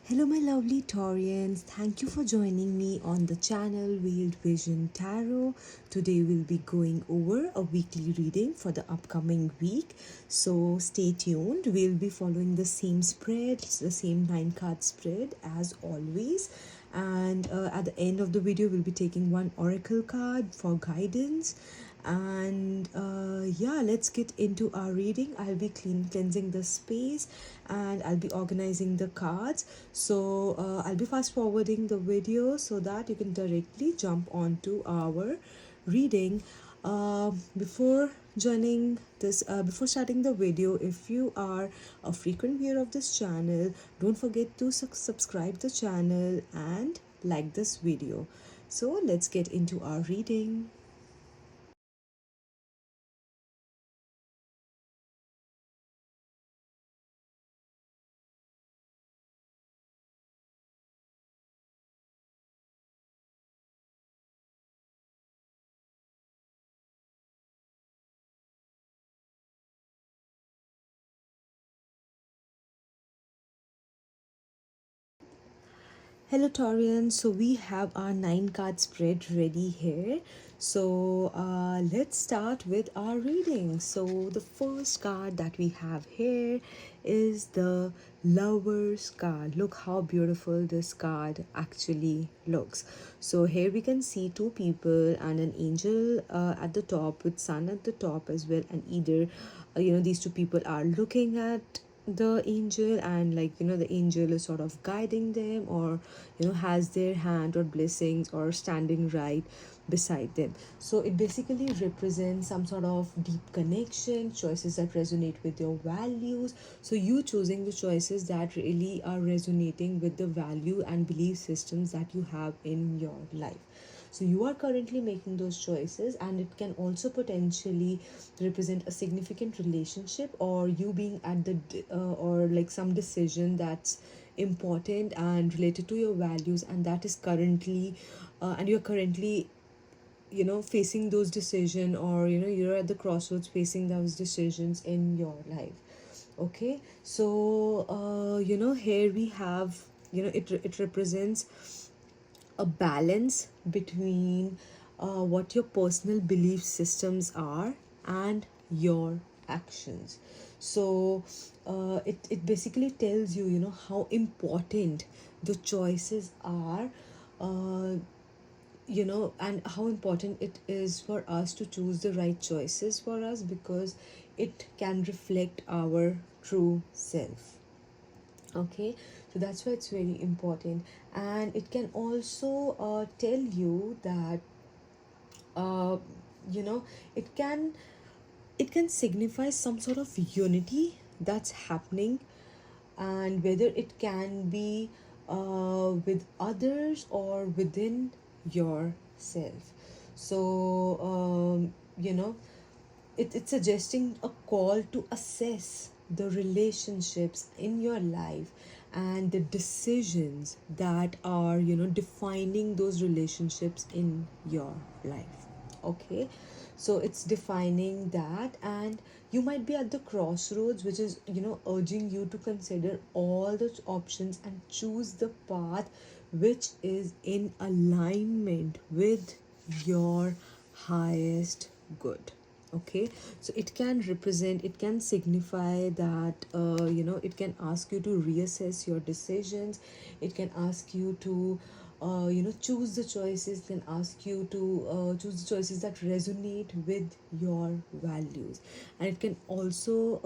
Hello, my lovely Taurians. Thank you for joining me on the channel Veiled Vision Tarot. Today, we'll be going over a weekly reading for the upcoming week. So, stay tuned. We'll be following the same spread, the same 9 card spread as always. And at the end of the video, we'll be taking one oracle card for guidance. And yeah, let's get into our reading. I'll be cleansing the space and I'll be organizing the cards. So I'll be fast forwarding the video so that you can directly jump onto our reading. Before joining this before starting the video, if you are a frequent viewer of this channel, don't forget to subscribe the channel and like this video. So let's get into our reading. Hello Taurian, so we have our 9 card spread ready here. So let's start with our reading. So the first card that we have here is the Lovers card. Look how beautiful this card actually looks. So here we can see two people and an angel at the top with sun at the top as well, and either these two people are looking at the angel, and the angel is sort of guiding them, or has their hand or blessings or standing right beside them. So it basically represents some sort of deep connection, choices that resonate with your values. So you choosing the choices that really are resonating with the value and belief systems that you have in your life. So you are currently making those choices, and it can also potentially represent a significant relationship, or you being at the or like some decision that's important and related to your values, and that is currently and you're currently facing those decisions, or you're at the crossroads facing those decisions in your life. Okay, so here we have, it represents a balance between what your personal belief systems are and your actions. So it basically tells you, how important the choices are, uh, and how important it is for us to choose the right choices for us, because it can reflect our true self. Okay, so that's why it's very important. And it can also tell you that uh, you know it can signify some sort of unity that's happening, and whether it can be with others or within yourself. So it's suggesting a call to assess the relationships in your life and the decisions that are defining those relationships in your life. Okay, so it's defining that, and you might be at the crossroads, which is urging you to consider all the options and choose the path which is in alignment with your highest good. Okay, so it can represent, it can signify that it can ask you to reassess your decisions. It can ask you to choose the choices, can ask you to choose the choices that resonate with your values. And it can also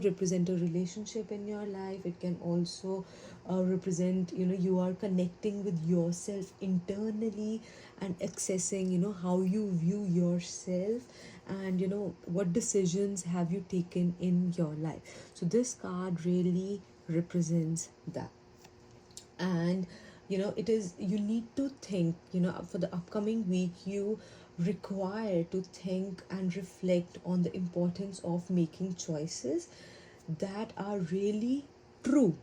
represent a relationship in your life. It can also represent, you are connecting with yourself internally and accessing how you view yourself, and what decisions have you taken in your life. So this card really represents that. And it is, you need to think, for the upcoming week, you require to think and reflect on the importance of making choices that are really true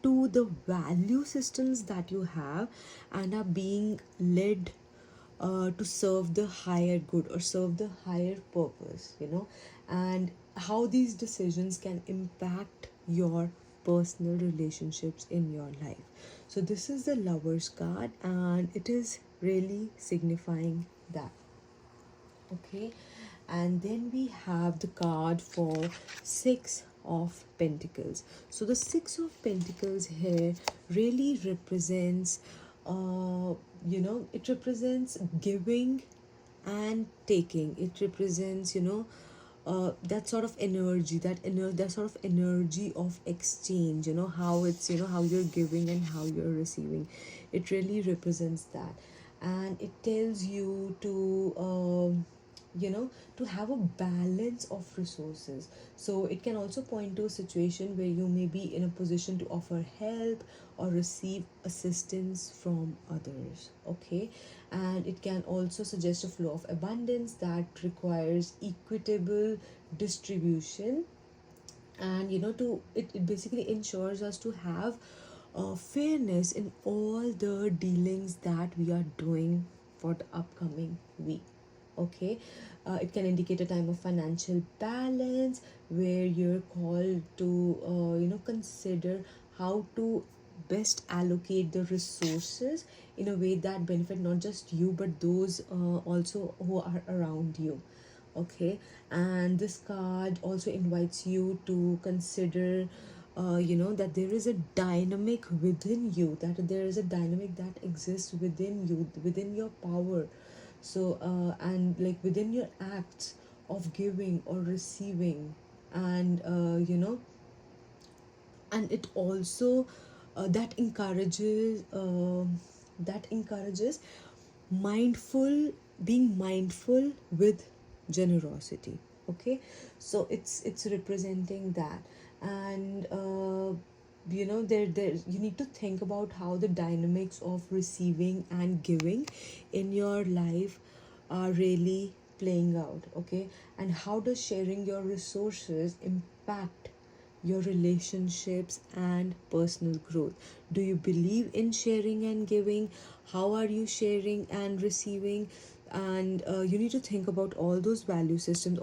to the value systems that you have, and are being led to serve the higher good or serve the higher purpose, and how these decisions can impact your personal relationships in your life. So this is the Lovers card, and it is really signifying that. Okay, and then we have the card for Six of Pentacles. So the Six of Pentacles here really represents, it represents giving and taking. It represents, that sort of energy, that sort of energy of exchange, how it's, how you're giving and how you're receiving. It really represents that. And it tells you to, to have a balance of resources. So it can also point to a situation where you may be in a position to offer help or receive assistance from others. Okay, and it can also suggest a flow of abundance that requires equitable distribution. And it basically ensures us to have fairness in all the dealings that we are doing for the upcoming week. Okay, it can indicate a time of financial balance where you're called to consider how to best allocate the resources in a way that benefit not just you but those also who are around you. Okay, and this card also invites you to consider that there is a dynamic within you, that there is a dynamic that exists within you, within your power. So and like within your acts of giving or receiving. And and it also that encourages mindful being mindful with generosity. Okay, so it's representing that. And there you need to think about how the dynamics of receiving and giving in your life are really playing out. Okay, and how does sharing your resources impact your relationships and personal growth? Do you believe in sharing and giving? How are you sharing and receiving? And you need to think about all those value systems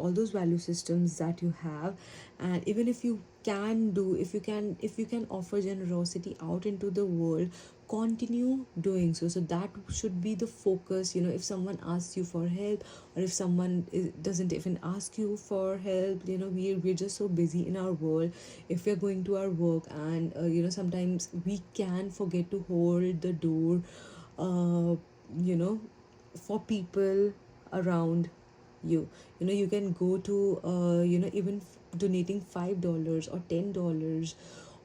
that you have. And even if you can do if you can offer generosity out into the world, continue doing so. So that should be the focus. If someone asks you for help, or if someone doesn't even ask you for help, we're just so busy in our world. If we're going to our work, and sometimes we can forget to hold the door uh, you know for people around you. You can go to even donating $5 or $10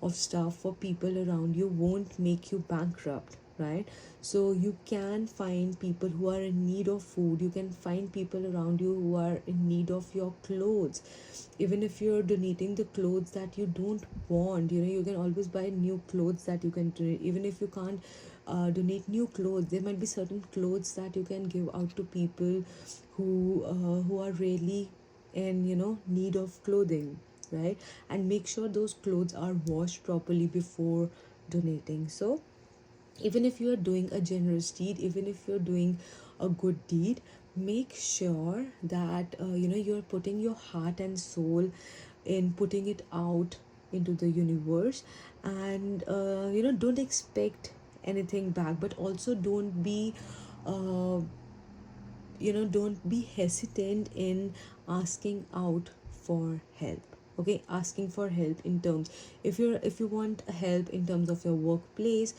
of stuff for people around you won't make you bankrupt, right? So you can find people who are in need of food. You can find people around you who are in need of your clothes. Even if you're donating the clothes that you don't want, you can always buy new clothes that you can donate. Even if you can't donate new clothes, there might be certain clothes that you can give out to people who are really in need of clothing, right? And make sure those clothes are washed properly before donating. So even if you are doing a generous deed, even if you're doing a good deed, make sure that you're putting your heart and soul in putting it out into the universe. And don't expect anything back, but also uh, don't be hesitant in asking out for help. Okay, asking for help in terms, if you want help in terms of your workplace,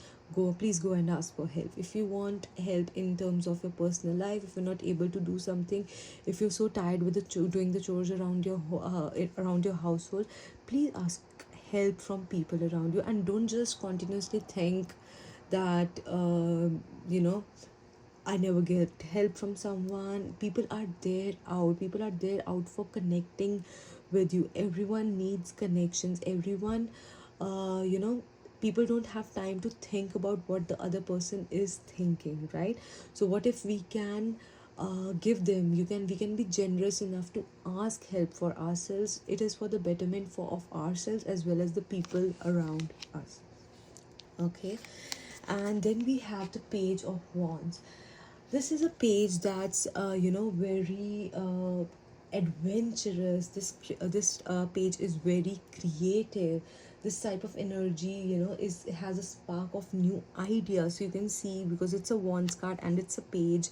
please go and ask for help. If you want help in terms of your personal life, if you're not able to do something, if you're so tired with doing the chores around around your household, please ask help from people around you. And don't just continuously think that I never get help from someone. People are there out for connecting with you. Everyone needs connections. Everyone, you know, people don't have time to think about what the other person is thinking, right? So what if we can give them, we can be generous enough to ask help for ourselves. It is for the betterment of ourselves as well as the people around us. Okay, and then we have the Page of Wands. This is a page that's very adventurous. This page is very creative. this type of energy, is has a spark of new ideas. So you can see, because it's a wands card and it's a page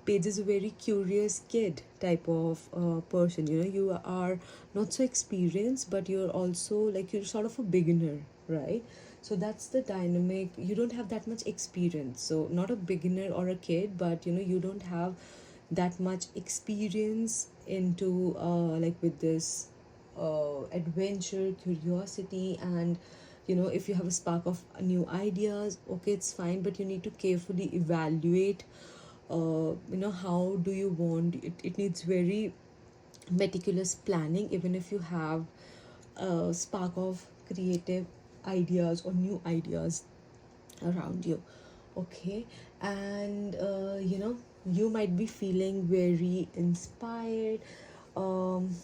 is a very curious kid type of person. You are not so experienced, but you're also like, you're sort of a beginner, right? So that's the dynamic. You don't have that much experience, so not a beginner or a kid, but you don't have that much experience into like with this adventure, curiosity, and if you have a spark of new ideas, okay, it's fine, but you need to carefully evaluate how do you want it. It needs very meticulous planning, even if you have a spark of creative ideas or new ideas around you. Okay. And you might be feeling very inspired, um,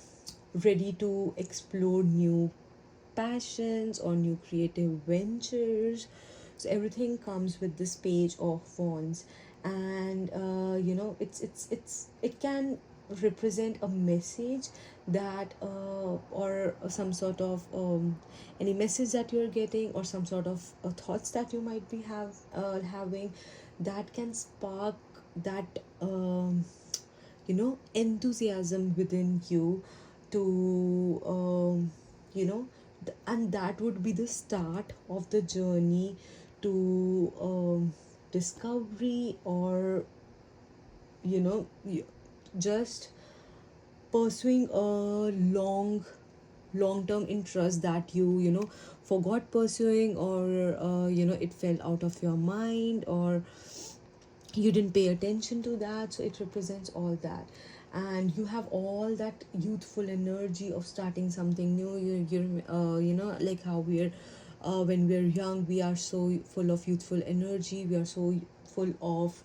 ready to explore new passions or new creative ventures. So everything comes with this page of wands. And it can represent a message that or some sort of any message that you're getting, or some sort of thoughts that you might be having, that can spark that enthusiasm within you to and that would be the start of the journey to discovery, or just pursuing a long term interest that you forgot pursuing, or it fell out of your mind, or you didn't pay attention to that. So it represents all that. And you have all that youthful energy of starting something new. You're like how we're when we're young, we are so full of youthful energy, we are so full of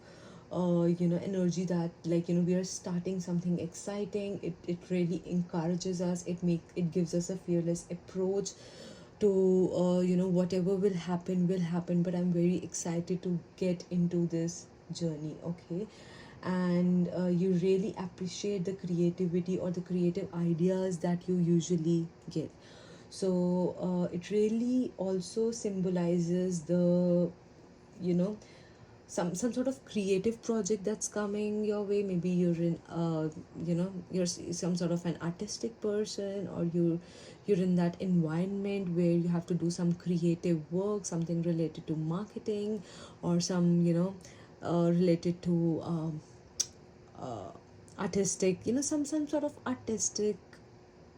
energy, that like we are starting something exciting. It really encourages us. It gives us a fearless approach to whatever will happen, but I'm very excited to get into this journey. Okay. And you really appreciate the creativity or the creative ideas that you usually get. So it really also symbolizes the you know some sort of creative project that's coming your way. Maybe you're in you're some sort of an artistic person, or you're in that environment where you have to do some creative work, something related to marketing, or some related to uh, artistic, some sort of artistic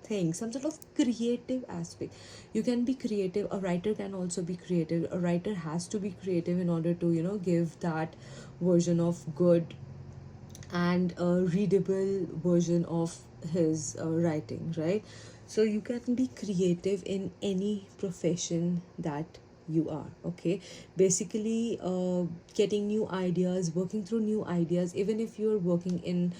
thing, some sort of creative aspect. You can be creative. A writer can also be creative. A writer has to be creative in order to give that version of good and a readable version of his writing, right? So you can be creative in any profession that you are. Okay. Basically getting new ideas, working through new ideas, even if you're working in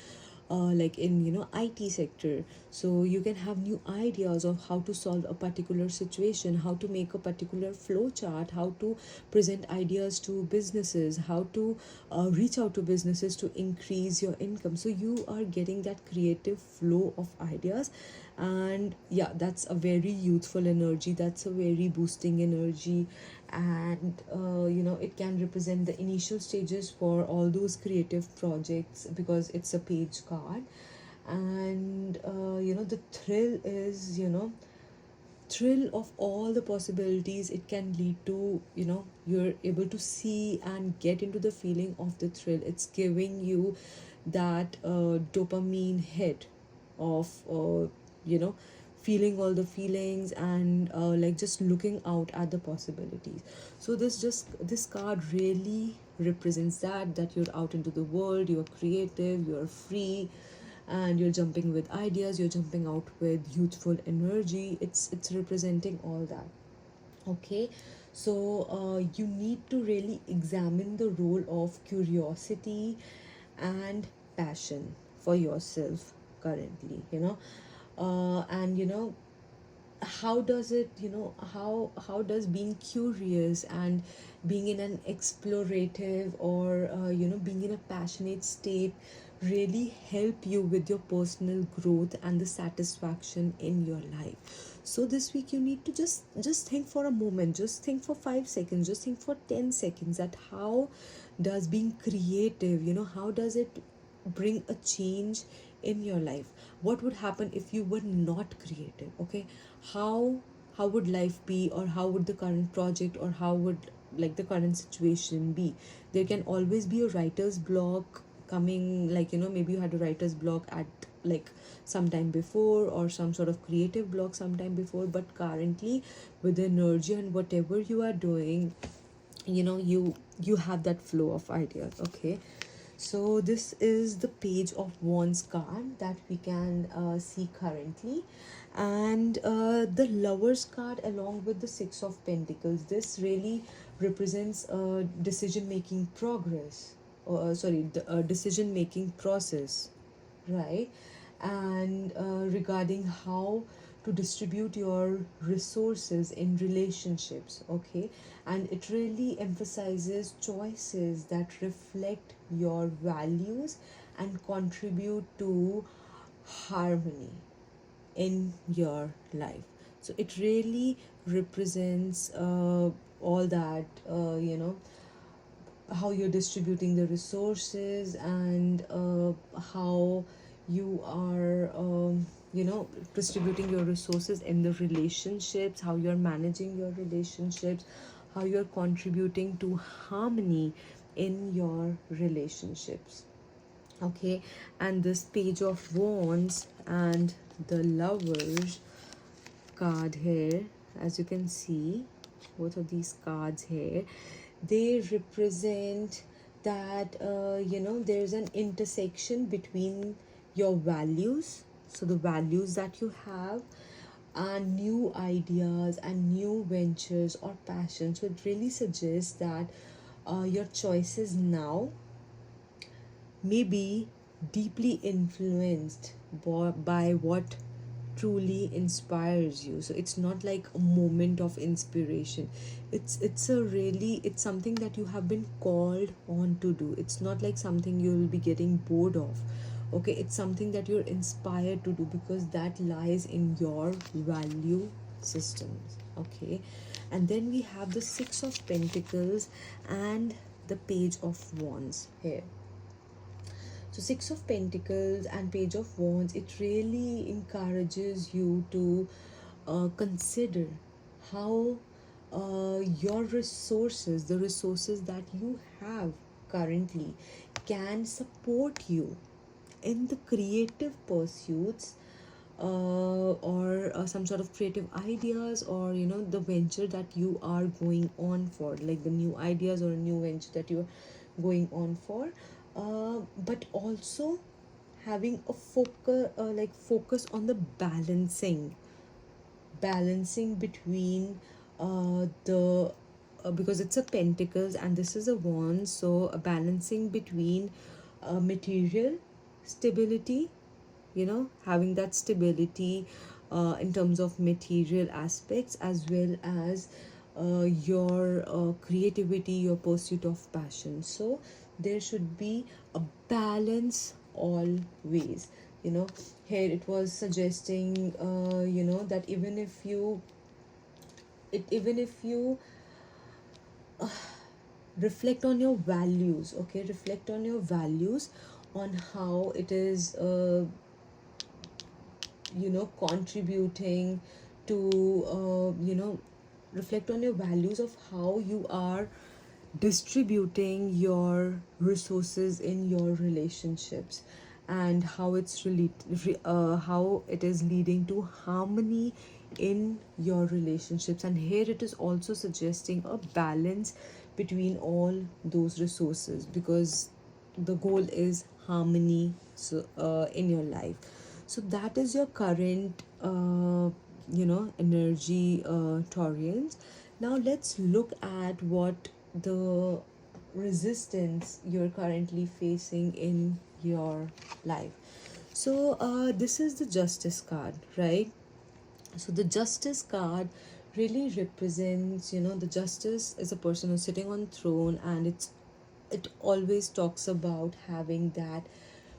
like in IT sector. So you can have new ideas of how to solve a particular situation, how to make a particular flow chart, how to present ideas to businesses, how to reach out to businesses to increase your income. So you are getting that creative flow of ideas. And yeah, that's a very youthful energy, that's a very boosting energy. And it can represent the initial stages for all those creative projects, because it's a page card. And the thrill is thrill of all the possibilities it can lead to. You're able to see and get into the feeling of the thrill. It's giving you that dopamine hit of you know feeling all the feelings, and like just looking out at the possibilities. So this card really represents that you're out into the world, you're creative, you're free, and you're jumping with ideas, you're jumping out with youthful energy. It's representing all that. Okay. So you need to really examine the role of curiosity and passion for yourself currently. And how does it how does being curious and being in an explorative, or being in a passionate state really help you with your personal growth and the satisfaction in your life. So this week you need to just think for a moment, just think for 5 seconds, just think for 10 seconds, that how does being creative, how does it bring a change in your life. What would happen if you were not creative? Okay, how would life be, or how would the current project, or how would like the current situation be? There can always be a writer's block coming, like maybe you had a writer's block at like sometime before, or some sort of creative block sometime before, but currently with the energy and whatever you are doing, you have that flow of ideas. Okay, so this is the Page of Wands card that we can see currently, and the Lovers card along with the Six of Pentacles. This really represents decision making progress, sorry, the decision making process, right? And regarding how to distribute your resources in relationships. Okay, and it really emphasizes choices that reflect your values and contribute to harmony in your life. So it really represents all that, how you're distributing the resources, and how you are distributing your resources in the relationships, how you're managing your relationships, how you're contributing to harmony in your relationships. Okay, and this Page of Wands and the Lovers card here, as you can see, both of these cards here, they represent that there's an intersection between your values, so the values that you have, and new ideas and new ventures or passions. So it really suggests that your choices now may be deeply influenced by what truly inspires you. So it's not like a moment of inspiration, it's something that you have been called on to do. It's not like something you'll be getting bored of. Okay, it's something that you're inspired to do because that lies in your value systems. Okay, and then we have the Six of Pentacles and the Page of Wands here. So Six of Pentacles and Page of Wands, it really encourages you to consider how your resources, the resources that you have currently, can support you in the creative pursuits, or some sort of creative ideas, or the venture that you are going on for, like the new ideas or a new venture that you're going on for. But also having a focus on the balancing between the because it's a pentacles and this is a wand, so a balancing between material stability, having that stability in terms of material aspects, as well as your creativity, your pursuit of passion. So there should be a balance always. Here it was suggesting that even if you reflect on your values. Okay, reflect on your values, on how it is contributing to reflect on your values of how you are distributing your resources in your relationships, and how how it is leading to harmony in your relationships. And here it is also suggesting a balance between all those resources, because the goal is harmony, so in your life. So that is your current energy, Taurians. Now let's look at what the resistance you're currently facing in your life. So this is the Justice card, right? So the Justice card really represents, the Justice is a person who's sitting on throne, and it always talks about having that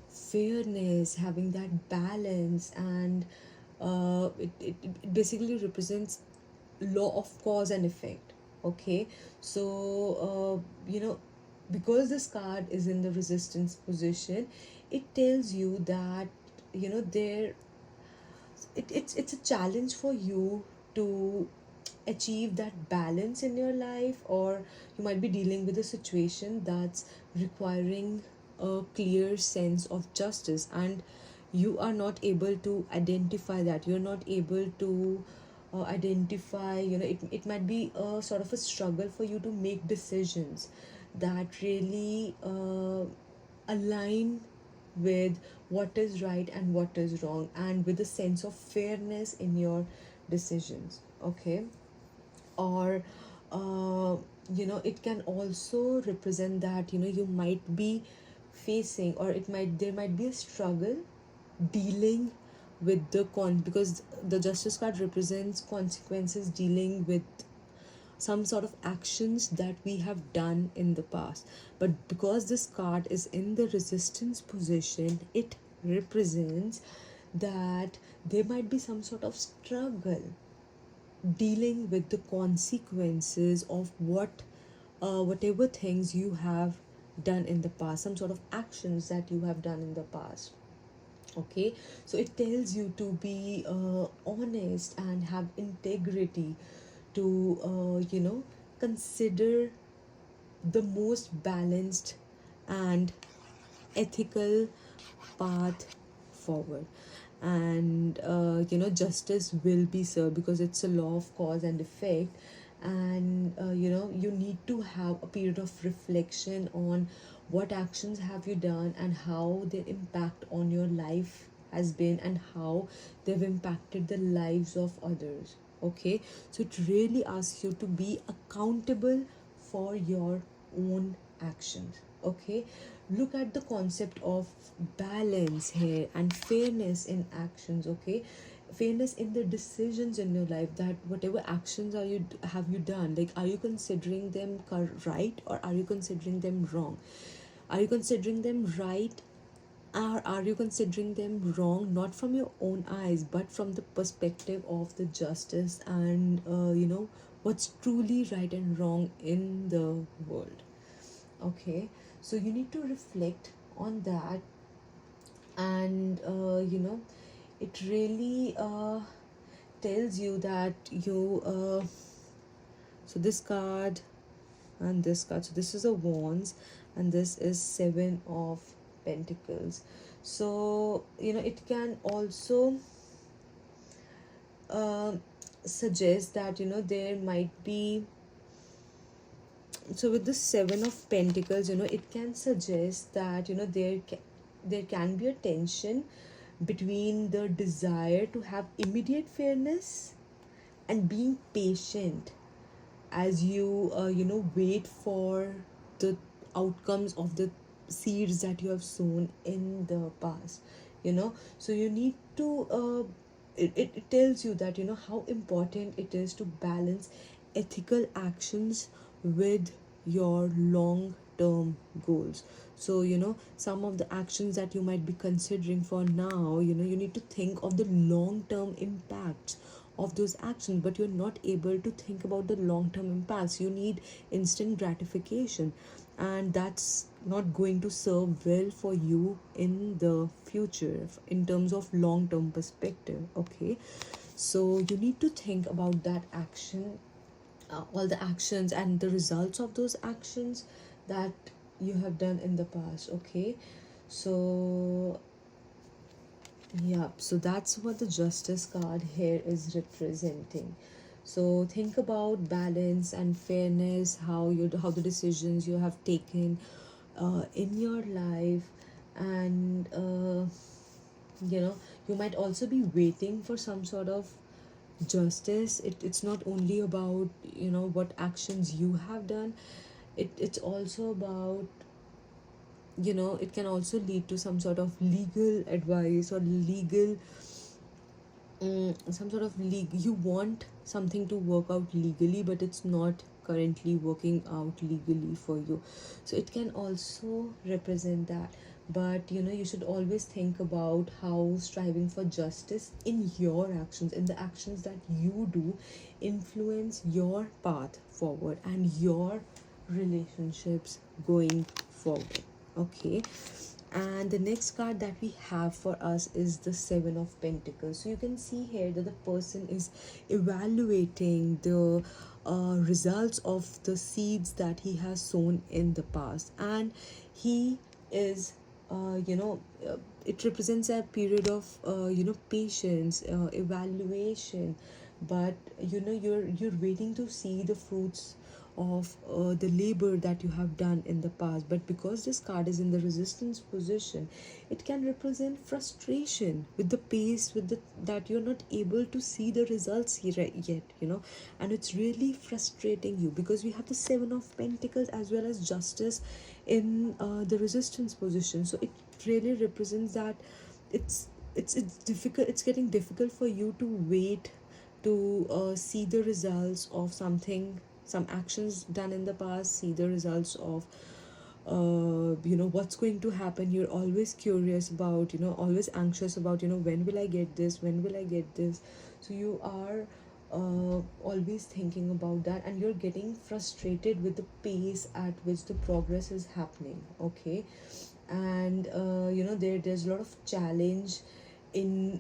fairness, having that balance, and it basically represents law of cause and effect. Okay, so because this card is in the resistance position, it tells you that there it's a challenge for you to achieve that balance in your life, or you might be dealing with a situation that's requiring a clear sense of justice, and you are not able to identify that. You're not able to identify, it might be a sort of a struggle for you to make decisions that really align with what is right and what is wrong, and with a sense of fairness in your decisions. Okay, or it can also represent that you might be facing, or there might be a struggle dealing with because the justice card represents consequences, dealing with some sort of actions that we have done in the past. But because this card is in the resistance position, it represents that there might be some sort of struggle dealing with the consequences of whatever things you have done in the past, some sort of actions that you have done in the past. Okay, so it tells you to be honest and have integrity, to consider the most balanced and ethical path forward. And justice will be served, because it's a law of cause and effect. And you need to have a period of reflection on what actions have you done, and how their impact on your life has been, and how they've impacted the lives of others. Okay, so it really asks you to be accountable for your own actions. Okay, look at the concept of balance here and fairness in actions. Okay, fairness in the decisions in your life, that whatever actions have you done, like, are you considering them right, or are you considering them wrong? Are you considering them right, or are you considering them wrong, not from your own eyes, but from the perspective of the justice, and what's truly right and wrong in the world? Okay, so you need to reflect on that. And it really tells you that so this card and this card, so this is a wands, and this is 7 of pentacles. So it can also uh, suggest that there might be, so with the 7 of pentacles, it can suggest that there can be a tension between the desire to have immediate fairness and being patient, as you wait for the outcomes of the seeds that you have sown in the past. So you need to it tells you that how important it is to balance ethical actions with your long term goals. So some of the actions that you might be considering for now, you need to think of the long term impacts of those actions, but you're not able to think about the long term impacts. You need instant gratification, and that's not going to serve well for you in the future in terms of long term perspective. Okay, so you need to think about that action, all the actions and the results of those actions that you have done in the past. Okay, so yeah, so that's what the justice card here is representing. So think about balance and fairness, how the decisions you have taken in your life. And you might also be waiting for some sort of justice. It's not only about what actions you have done. It's also about, it can also lead to some sort of legal advice, or legal some sort of you want something to work out legally, but it's not currently working out legally for you. So it can also represent that. but you should always think about how striving for justice in your actions, in the actions that you do, influence your path forward and your relationships going forward. Okay, and the next card that we have for us is the Seven of Pentacles. So you can see here that the person is evaluating the results of the seeds that he has sown in the past, and he is it represents a period of patience, evaluation, but you're waiting to see the fruits of the labor that you have done in the past. But because this card is in the resistance position, it can represent frustration with the pace, with the that you're not able to see the results here yet, and it's really frustrating you because we have the Seven of Pentacles as well as justice in the resistance position. So it really represents that it's it's difficult, it's getting difficult for you to wait to see the results of something, some actions done in the past, see the results of what's going to happen. You're always curious about, always anxious about, when will I get this, when will I get this. So you are always thinking about that, and you're getting frustrated with the pace at which the progress is happening. Okay, and there's a lot of challenge in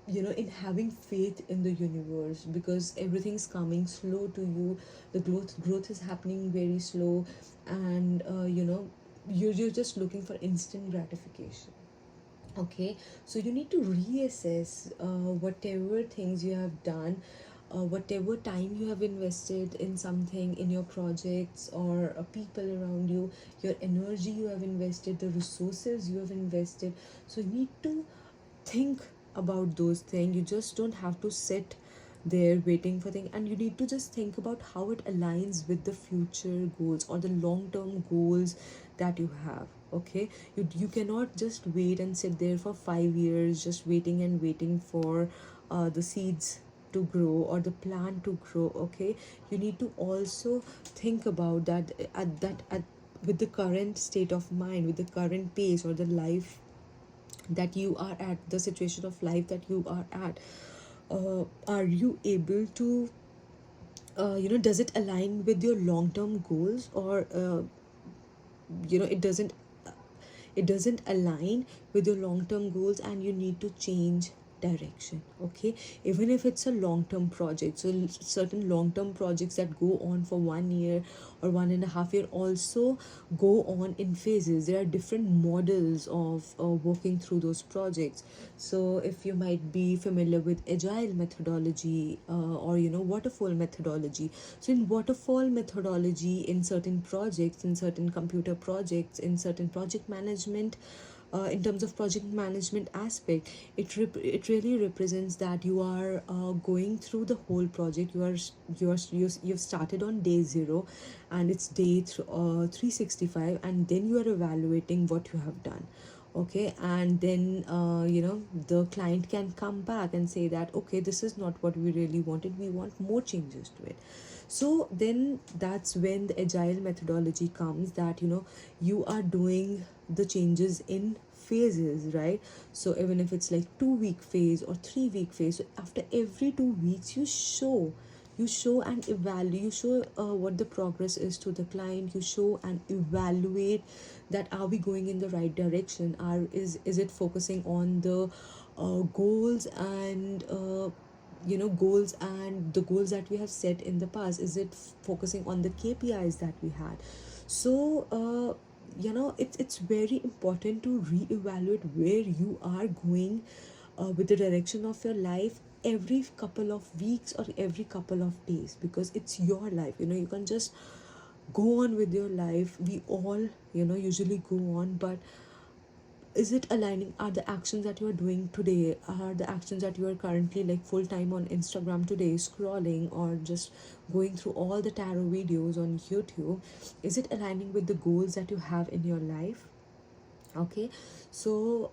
in having faith in the universe, because everything's coming slow to you. The growth is happening very slow, and you're just looking for instant gratification. Okay, so you need to reassess whatever things you have done, whatever time you have invested in something, in your projects or people around you, your energy you have invested, the resources you have invested. So you need to think about those things. You just don't have to sit there waiting for things, and you need to just think about how it aligns with the future goals or the long term goals that you have. Okay, you cannot just wait and sit there for 5 years just waiting and waiting for the seeds to grow or the plant to grow. Okay, you need to also think about that at with the current state of mind, with the current pace or the life that you are at, the situation of life that you are at. Are you able to does it align with your long term goals, or it doesn't, it doesn't align with your long term goals, and you need to change direction. Okay, even if it's a long term project. So certain long term projects that go on for 1 year or 1.5 year also go on in phases. There are different models of working through those projects. So if you might be familiar with agile methodology, or waterfall methodology. So in waterfall methodology, in certain projects, in certain computer projects, in certain project management, in terms of project management aspect, it really represents that you are going through the whole project. You've started on day 0, and it's day 365, and then you are evaluating what you have done. Okay, and then the client can come back and say that, okay, this is not what we really wanted, we want more changes to it. So then that's when the agile methodology comes, that you are doing the changes in phases, right? So even if it's like 2 week phase or 3 week phase, so after every 2 weeks you show and evaluate, you show what the progress is to the client. You show and evaluate that, are we going in the right direction, is it focusing on the goals and goals, and the goals that we have set in the past, is it focusing on the KPIs that we had. So it's very important to reevaluate where you are going with the direction of your life every couple of weeks or every couple of days, because it's your life. You can just go on with your life. We all usually go on, but is it aligning? Are the actions that you are doing today, are the actions that you are currently like full time on Instagram today scrolling, or just going through all the tarot videos on YouTube, is it aligning with the goals that you have in your life? Okay, so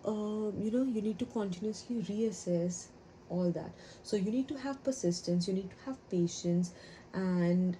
you need to continuously reassess all that. So you need to have persistence, you need to have patience, and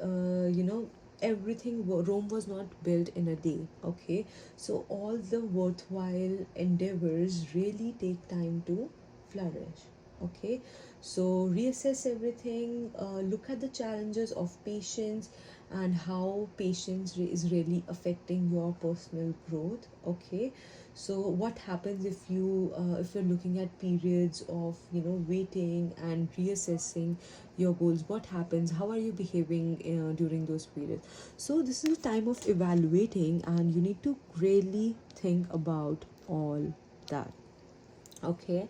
Rome was not built in a day. Okay, so all the worthwhile endeavors really take time to flourish. Okay, so reassess everything, look at the challenges of patience and how patience is really affecting your personal growth. Okay, so what happens if you're looking at periods of waiting and reassessing your goals? What happens? How are you behaving during those periods? So this is a time of evaluating, and you need to really think about all that. Okay,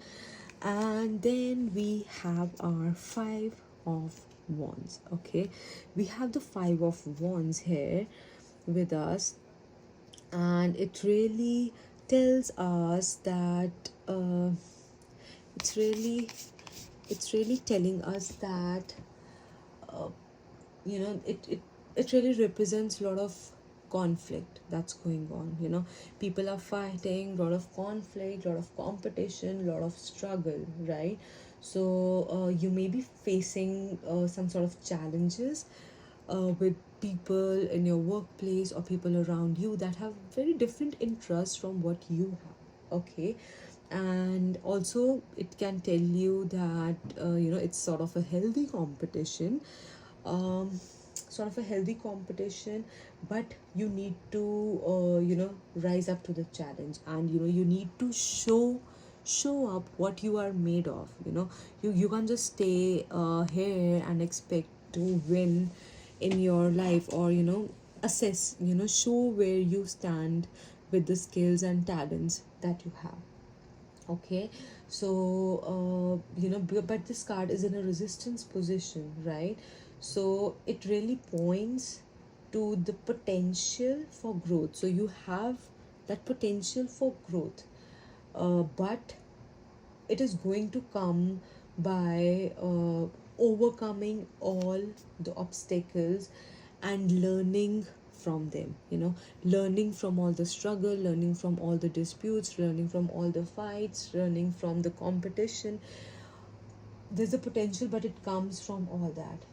and then we have our five of wands. Okay, we have the five of wands here with us, and it really tells us that it's really it's really telling us that uh, it really represents a lot of conflict that's going on. People are fighting, a lot of conflict, a lot of competition, a lot of struggle, right? So you may be facing some sort of challenges with people in your workplace or people around you that have very different interests from what you have. Okay, and also it can tell you that it's sort of a healthy competition, sort of a healthy competition, but you need to rise up to the challenge, and you need to show up what you are made of. You can't just stay here and expect to win in your life, or assess, show where you stand with the skills and talents that you have. Okay, so but this card is in a resistance position, right? So it really points to the potential for growth. So you have that potential for growth, but it is going to come by overcoming all the obstacles and learning from them. Learning from all the struggle, learning from all the disputes, learning from all the fights, learning from the competition. There's a potential, but it comes from all that.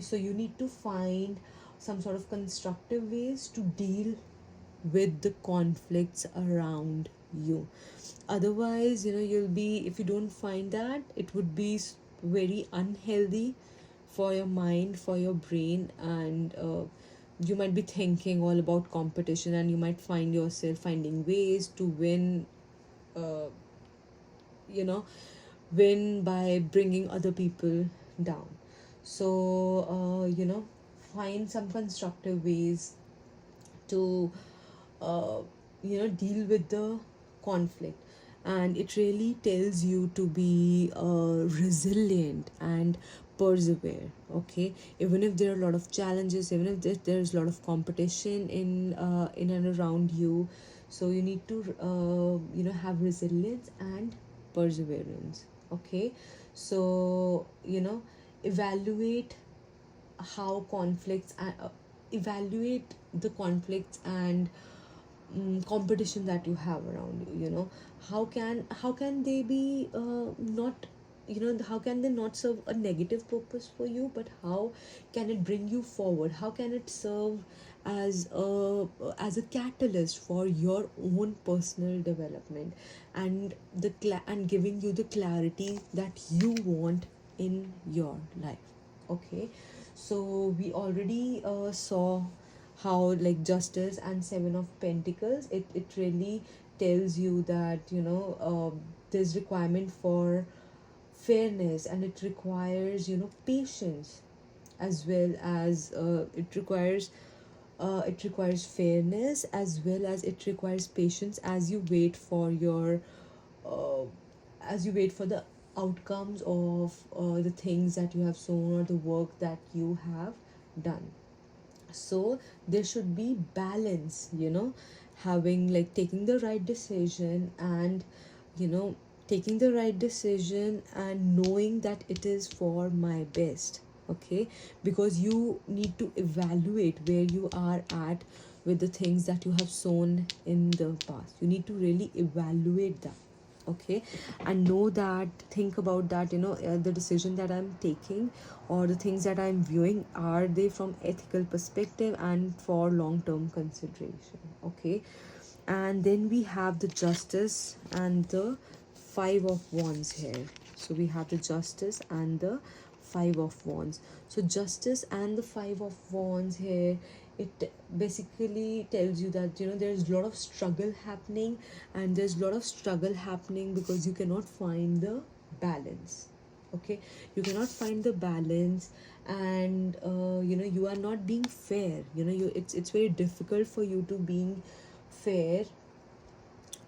So you need to find some sort of constructive ways to deal with the conflicts around you. Otherwise, you'll be, if you don't find that, it would be very unhealthy for your mind, for your brain, and you might be thinking all about competition, and you might find yourself finding ways to win, uh, you know win by bringing other people down. So find some constructive ways to uh, deal with the conflict. And it really tells you to be resilient and persevere. Okay, even if there are a lot of challenges, even if there's a lot of competition in and around you, so you need to have resilience and perseverance. Okay, so evaluate how conflicts and evaluate the conflicts and competition that you have around you. How can they be not how can they not serve a negative purpose for you, but how can it bring you forward? How can it serve as a catalyst for your own personal development, and and giving you the clarity that you want in your life? Okay, so we already saw how, like, justice and seven of pentacles, it really tells you that there's requirement for fairness, and it requires patience, as well as it requires fairness, as well as it requires patience as you wait for your uh, as you wait for the outcomes of the things that you have sown, or the work that you have done. So there should be balance, having, like, taking the right decision, and you know taking the right decision and knowing that it is for my best. Okay, because you need to evaluate where you are at with the things that you have sown in the past. You need to really evaluate that. Okay, and know that, think about that, the decision that I'm taking or the things that I'm viewing, are they from ethical perspective and for long term consideration. Okay, and then we have the justice and the five of wands here. So we have the justice and the five of wands. So justice and the five of wands here, it basically tells you that there's a lot of struggle happening, and there's a lot of struggle happening because you cannot find the balance. Okay, you cannot find the balance, and you are not being fair. It's very difficult for you to being fair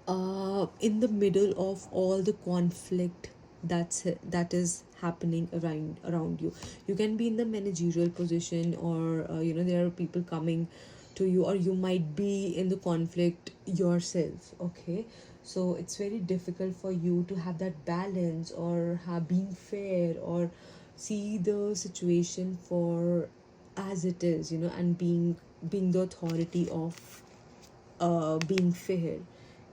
in the middle of all the conflict that is happening around you. You can be in the managerial position, or there are people coming to you, or you might be in the conflict yourself. Okay, so it's very difficult for you to have that balance, or have being fair, or see the situation for as it is, and being the authority of being fair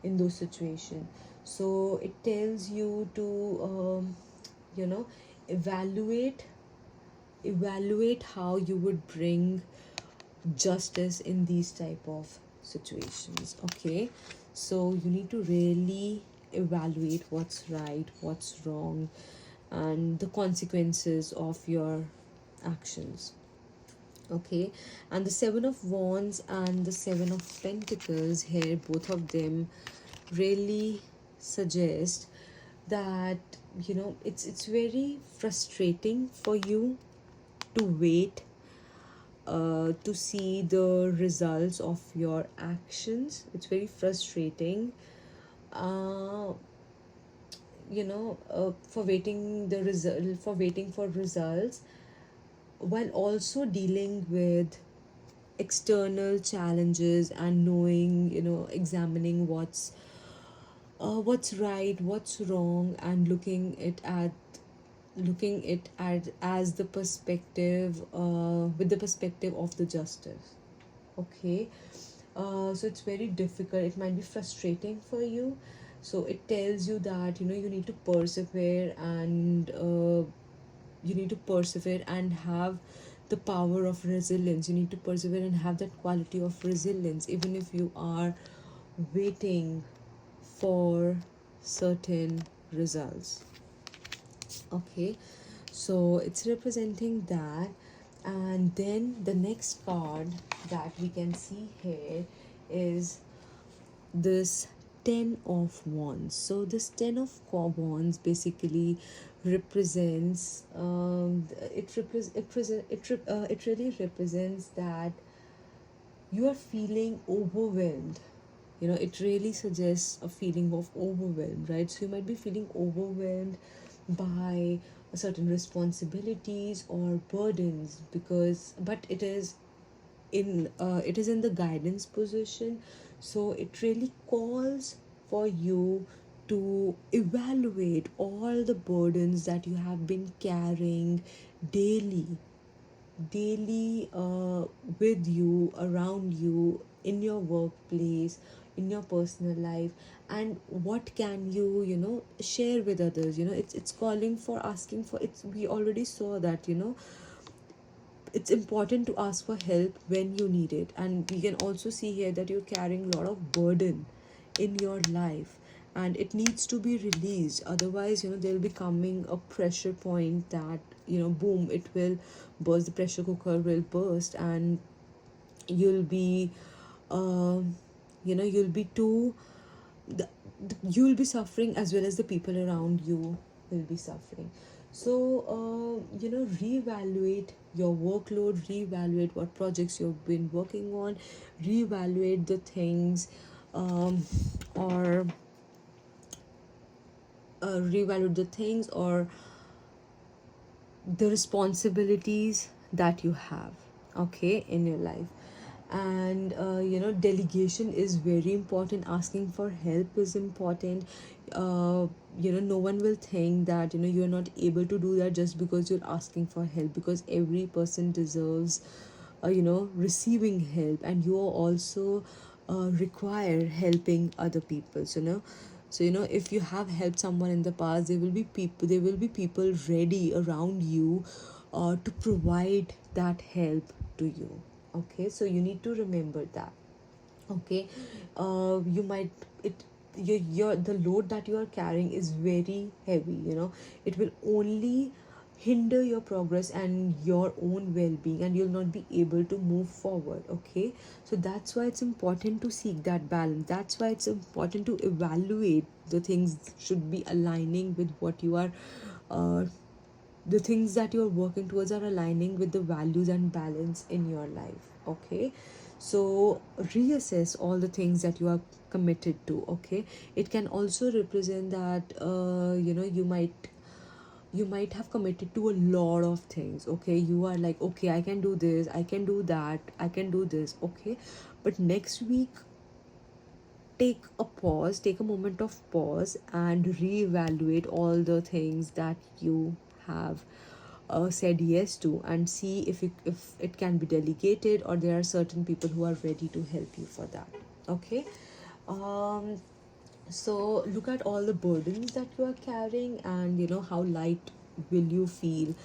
in those situations. So it tells you to you know evaluate how you would bring justice in these type of situations. Okay, so you need to really evaluate what's right, what's wrong, and the consequences of your actions. Okay, and the seven of wands and the seven of pentacles here, both of them really suggest that it's very frustrating for you to wait to see the results of your actions. It's very frustrating, uh, for waiting for results, while also dealing with external challenges, and knowing, examining what's right, what's wrong, and looking it at as the perspective, with the perspective of the justice. Okay, so it's very difficult, it might be frustrating for you. So it tells you that you need to persevere, and have the power of resilience. You need to persevere and have that quality of resilience, even if you are waiting for certain results. Okay, so it's representing that. And then the next card that we can see here is this 10 of wands. So this 10 of wands basically represents it really represents that you are feeling overwhelmed. It really suggests a feeling of overwhelm, right? So you might be feeling overwhelmed by certain responsibilities or burdens, because but it is in the guidance position. So it really calls for you to evaluate all the burdens that you have been carrying daily with you, around you, in your workplace, in your personal life, and what can you share with others. It's calling for asking for it's we already saw that it's important to ask for help when you need it. And we can also see here that you're carrying a lot of burden in your life, and it needs to be released. Otherwise there'll be coming a pressure point that boom, it will burst, the pressure cooker will burst, and you'll be you'll be too the, you'll be suffering, as well as the people around you will be suffering. So reevaluate your workload, reevaluate what projects you've been working on, reevaluate the things, or reevaluate the things or the responsibilities that you have, okay, in your life. And delegation is very important, asking for help is important. No one will think that you're not able to do that just because you're asking for help, because every person deserves receiving help, and you are also require helping other people. So if you have helped someone in the past, there will be people ready around you to provide that help to you. Okay, so you need to remember that. Okay, you might it your the load that you are carrying is very heavy. It will only hinder your progress and your own well-being, and you'll not be able to move forward. Okay, so that's why it's important to seek that balance. That's why it's important to evaluate the things should be aligning with what you are uh, the things that you're working towards are aligning with the values and balance in your life. Okay, so reassess all the things that you are committed to. Okay, it can also represent that you might have committed to a lot of things. Okay, you are like, okay, I can do this, I can do that, I can do this. Okay, but next week, take a moment of pause and reevaluate all the things that you have said yes to, and see if it can be delegated, or there are certain people who are ready to help you for that. Okay, um so look at all the burdens that you are carrying, and how light will you feel.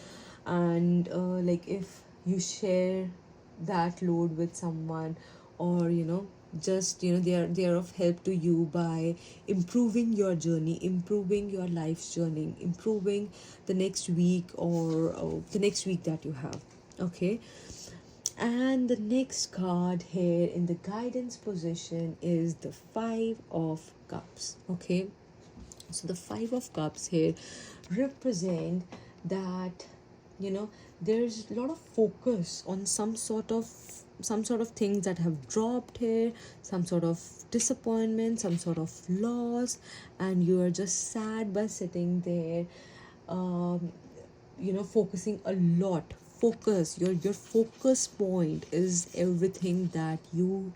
And like, if you share that load with someone, or just they are of help to you by improving your journey, improving your life's journey, improving the next week, or the next week that you have. Okay, and the next card here in the guidance position is the Five of Cups. Okay, so the Five of Cups here represent that there's a lot of focus on some sort of things that have dropped here, some sort of disappointment, some sort of loss, and you are just sad by sitting there, um, focusing a lot. Your focus point is everything that you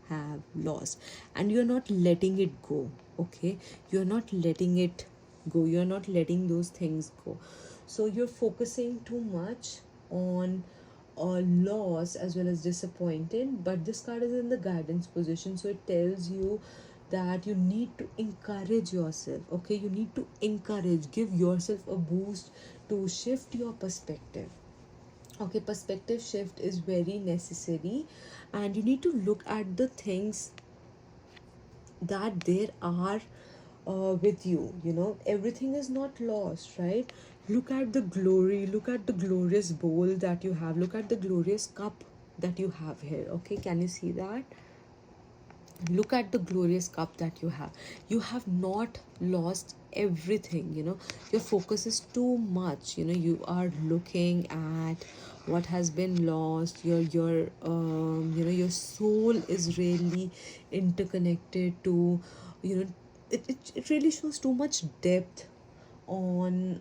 have lost, and you're not letting it go. Okay, you're not letting it go, you're not letting those things go. So you're focusing too much on loss as well as disappointed. But this card is in the guidance position, so it tells you that you need to encourage yourself. Okay, you need to give yourself a boost to shift your perspective. Okay, perspective shift is very necessary, and you need to look at the things that there are with you. Everything is not lost, right? Look at the glory, look at the glorious bowl that you have, look at the glorious cup that you have here. Okay, can you see that? Look at the glorious cup that you have not lost everything. Your focus is too much. You are looking at what has been lost. Your soul is really interconnected to, it really shows too much depth on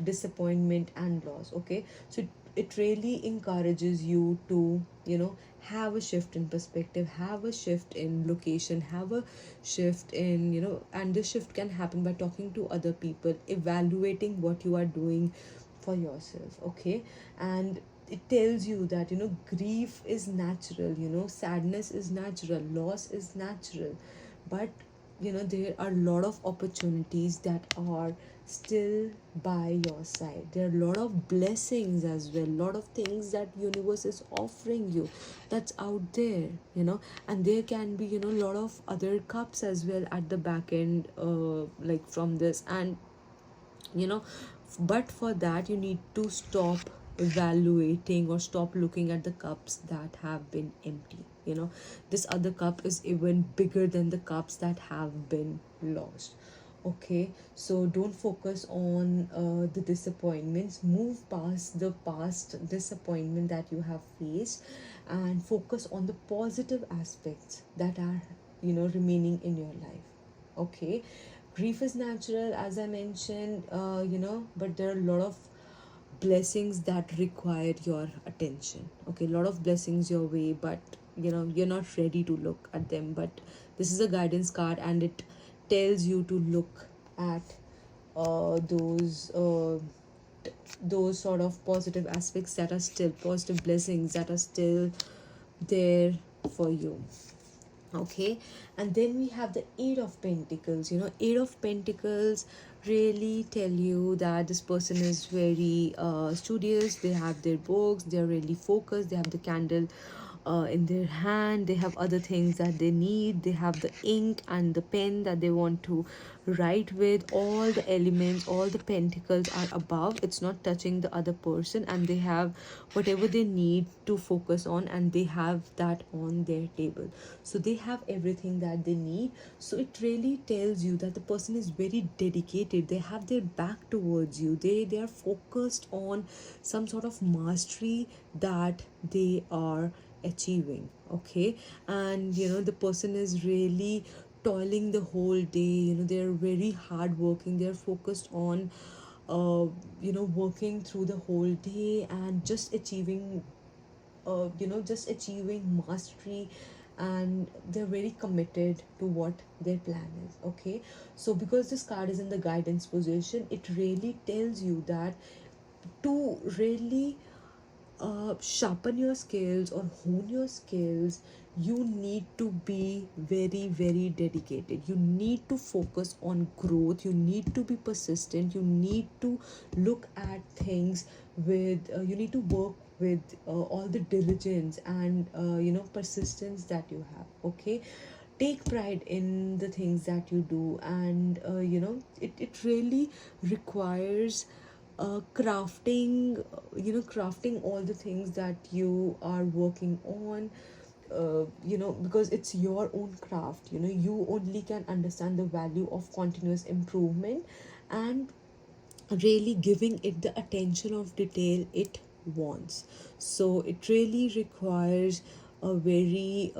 disappointment and loss. Okay, so it really encourages you to have a shift in perspective, have a shift in location, have a shift in and this shift can happen by talking to other people, evaluating what you are doing for yourself. Okay, and it tells you that grief is natural, sadness is natural, loss is natural, but there are a lot of opportunities that are still by your side. There are a lot of blessings as well, a lot of things that universe is offering you that's out there. And there can be a lot of other cups as well at the back end, like from this. And but for that, you need to stop evaluating or stop looking at the cups that have been empty. This other cup is even bigger than the cups that have been lost. Okay, so don't focus on the disappointments. Move past the past disappointment that you have faced, and focus on the positive aspects that are remaining in your life. Okay, grief is natural, as I mentioned, but there are a lot of blessings that require your attention. Okay, a lot of blessings your way, but you're not ready to look at them. But this is a guidance card, and it tells you to look at those sort of positive aspects positive blessings that are still there for you. Okay, and then we have the Eight of Pentacles. Eight of Pentacles really tell you that this person is very studious. They have their books, they're really focused, they have the candle in their hand, they have other things that they need, they have the ink and the pen that they want to write with. All the elements, all the pentacles are above, it's not touching the other person, and they have whatever they need to focus on, and they have that on their table. So they have everything that they need. So it really tells you that the person is very dedicated, they have their back towards you, they are focused on some sort of mastery that they are achieving. Okay, and the person is really toiling the whole day. They're very hard working, they're focused on working through the whole day and just achieving mastery, and they're very committed to what their plan is. Okay, so because this card is in the guidance position, it really tells you that to really sharpen your skills or hone your skills, you need to be very, very dedicated. You need to focus on growth, you need to be persistent, you need to look at things with you need to work with all the diligence and persistence that you have. Okay, take pride in the things that you do, and it really requires crafting all the things that you are working on, because it's your own craft. You only can understand the value of continuous improvement and really giving it the attention of detail it wants. So it really requires a very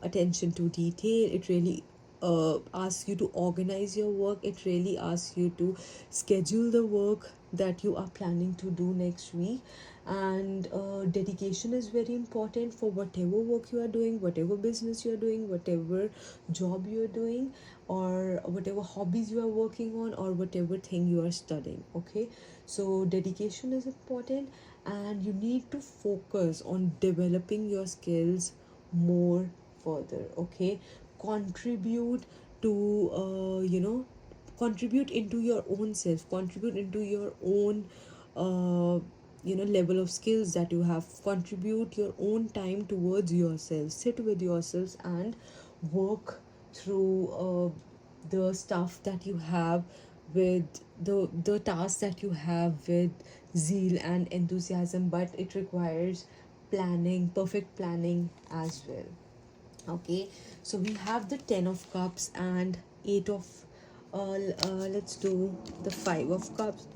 attention to detail. It really asks you to organize your work. It really asks you to schedule the work that you are planning to do next week. And dedication is very important for whatever work you are doing, whatever business you are doing, whatever job you are doing, or whatever hobbies you are working on, or whatever thing you are studying. Okay, so dedication is important, and you need to focus on developing your skills more further. Okay, contribute to contribute into your own self, contribute into your own level of skills that you have. Contribute your own time towards yourself, sit with yourselves and work through the stuff that you have, with the tasks that you have, with zeal and enthusiasm, but it requires planning, perfect planning as well. Okay, so we have the 10 of cups and 8 of let's do the 5 of cups.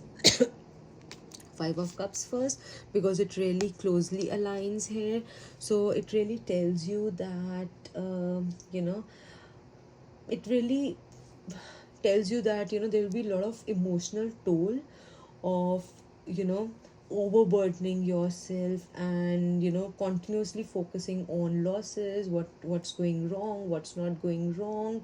5 of cups first, because it really closely aligns here. So it really tells you that it really tells you that there will be a lot of emotional toll of overburdening yourself, and continuously focusing on losses, what's going wrong, what's not going wrong.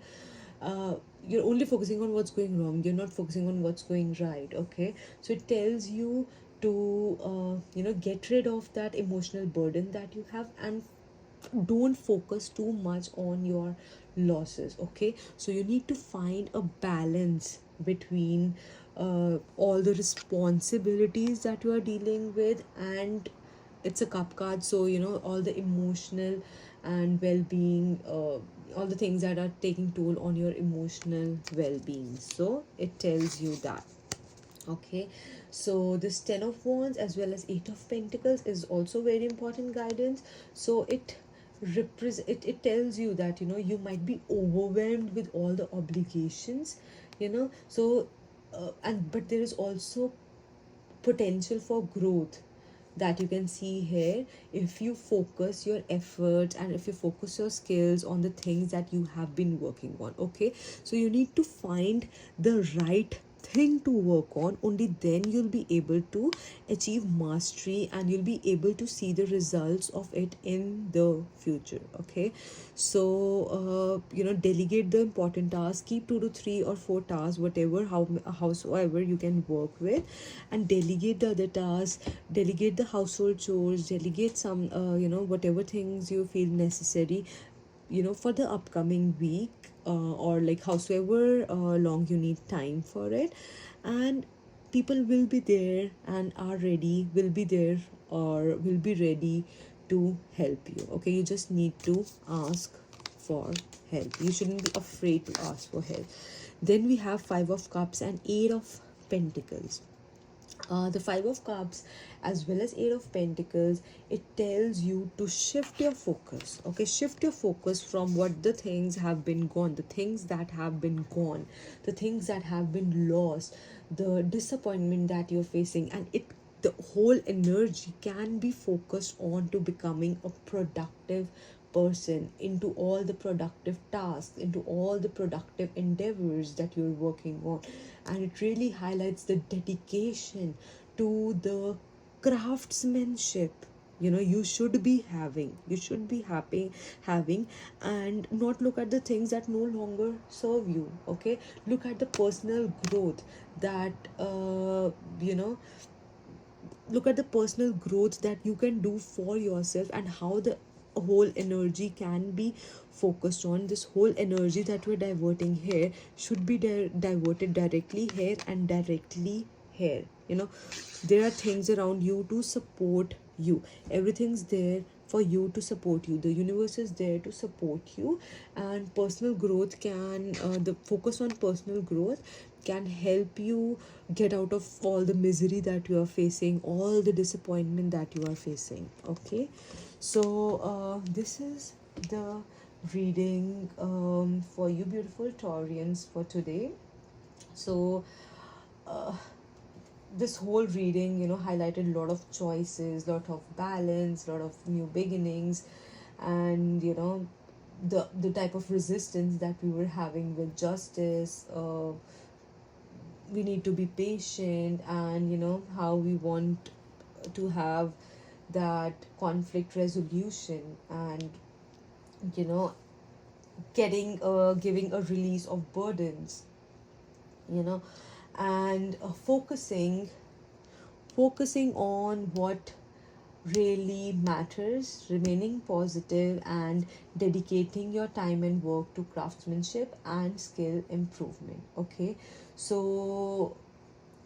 You're only focusing on what's going wrong, you're not focusing on what's going right. Okay, so it tells you to get rid of that emotional burden that you have, and don't focus too much on your losses. Okay, so you need to find a balance between all the responsibilities that you are dealing with, and it's a cup card, so all the emotional and well-being, all the things that are taking toll on your emotional well-being. So it tells you that. Okay, so this 10 of wands as well as 8 of pentacles is also very important guidance. So it tells you that you might be overwhelmed with all the obligations. So and but there is also potential for growth that you can see here, if you focus your efforts and if you focus your skills on the things that you have been working on. Okay, so you need to find the right thing to work on, only then you'll be able to achieve mastery, and you'll be able to see the results of it in the future. Okay, so delegate the important tasks, keep 2 to 3 or 4 tasks, whatever, howsoever you can work with, and delegate the other tasks, delegate the household chores, delegate some whatever things you feel necessary. for the upcoming week, or like howsoever long you need time for it. And people will be there and are ready, will be there or will be ready to help you. Okay, you just need to ask for help. You shouldn't be afraid to ask for help. Then we have Five of Cups and Eight of Pentacles. The Five of Cups as well as Eight of Pentacles, it tells you to shift your focus. Okay, shift your focus from what the things have been gone, the things that have been gone, the things that have been lost, the disappointment that you're facing, and the whole energy can be focused on to becoming a productive person, into all the productive tasks, into all the productive endeavors that you're working on. And it really highlights the dedication to the craftsmanship you should be having, you should be happy having, and not look at the things that no longer serve you. Okay, look at the personal growth that look at the personal growth that you can do for yourself, and how the whole energy can be focused on. This whole energy that we're diverting here should be diverted directly here and directly here. There are things around you to support you. Everything's there for you to support you. The universe is there to support you. And personal growth can the focus on personal growth can help you get out of all the misery that you are facing, all the disappointment that you are facing. Okay, so this is the reading for you beautiful Taurians for today. So this whole reading highlighted a lot of choices, lot of balance, lot of new beginnings, and the type of resistance that we were having with justice. We need to be patient, and how we want to have that conflict resolution, and you know getting giving a release of burdens, you know and focusing on what really matters, remaining positive, and dedicating your time and work to craftsmanship and skill improvement. Okay, so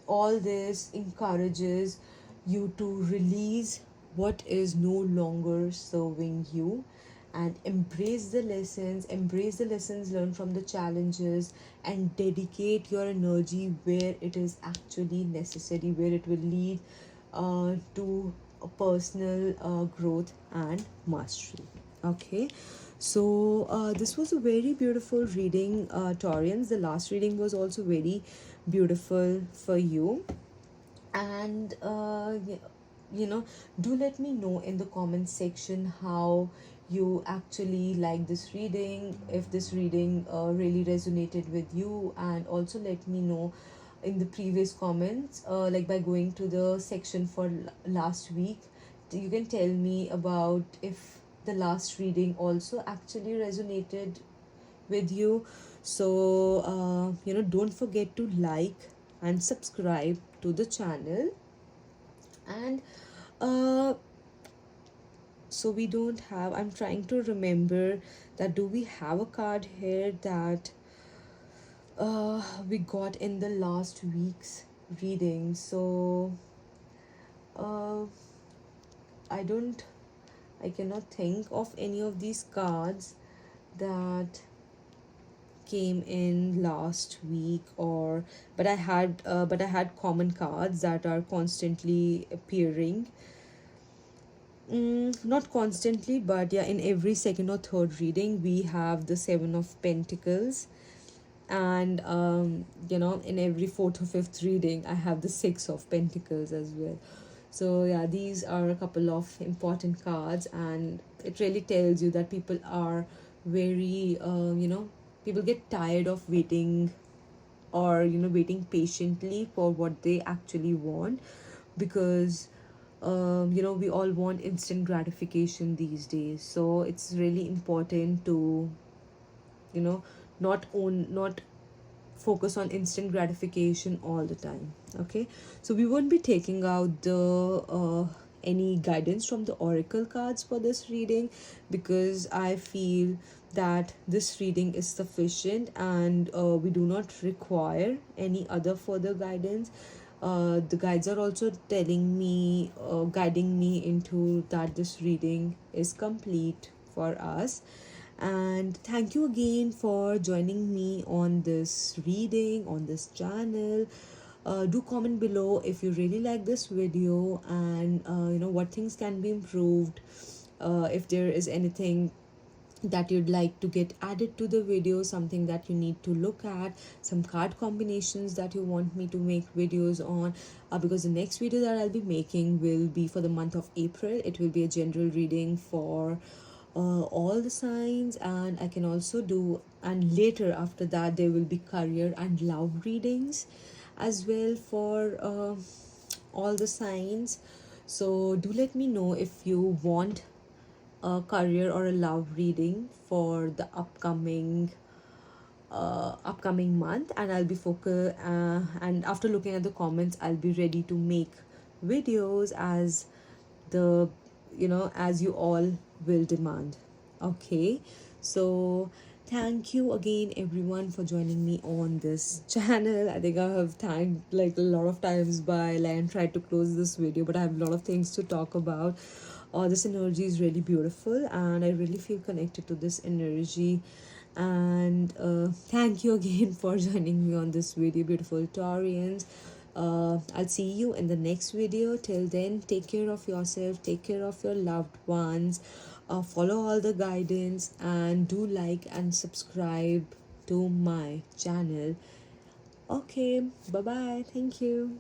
all this encourages you to release what is no longer serving you, and embrace the lessons learned from the challenges, and dedicate your energy where it is actually necessary, where it will lead to a personal growth and mastery. Okay, so this was a very beautiful reading, Taurians. The last reading was also very beautiful for you. And do let me know in the comment section how you actually like this reading, if this reading really resonated with you. And also let me know in the previous comments, like by going to the section for last week. You can tell me about if the last reading also actually resonated with you. So don't forget to like and subscribe to the channel. And uh so we don't have, I'm trying to remember that do we have a card here that we got in the last week's reading. So uh I don't I cannot think of any of these cards that came in last week, or but I had common cards that are constantly appearing. Not constantly, but yeah, in every second or third reading we have the Seven of Pentacles, and in every fourth or fifth reading I have the Six of Pentacles as well. So yeah, these are a couple of important cards, and it really tells you that people are very people get tired of waiting, or waiting patiently for what they actually want, because we all want instant gratification these days. So it's really important to you know not focus on instant gratification all the time. Okay, so we won't be taking out the any guidance from the oracle cards for this reading, because I feel that this reading is sufficient, and we do not require any other further guidance. The guides are also telling me, guiding me into that this reading is complete for us. And thank you again for joining me on this reading on this channel. Do comment below if you really like this video, and what things can be improved, if there is anything that you'd like to get added to the video, something that you need to look at, some card combinations that you want me to make videos on, because the next video that I'll be making will be for the month of April. It will be a general reading for all the signs, and I can also do, and later after that there will be career and love readings as well for all the signs. So do let me know if you want a career or a love reading for the upcoming month, and I'll be focused, and after looking at the comments I'll be ready to make videos as the as you all will demand. Okay, so thank you again everyone for joining me on this channel. I think I have thanked like a lot of times by and tried to close this video, but I have a lot of things to talk about. This energy is really beautiful, and I really feel connected to this energy. And thank you again for joining me on this video, beautiful Taurians. I'll see you in the next video. Till then, take care of yourself, take care of your loved ones, follow all the guidance, and do like and subscribe to my channel. Okay, bye bye. Thank you.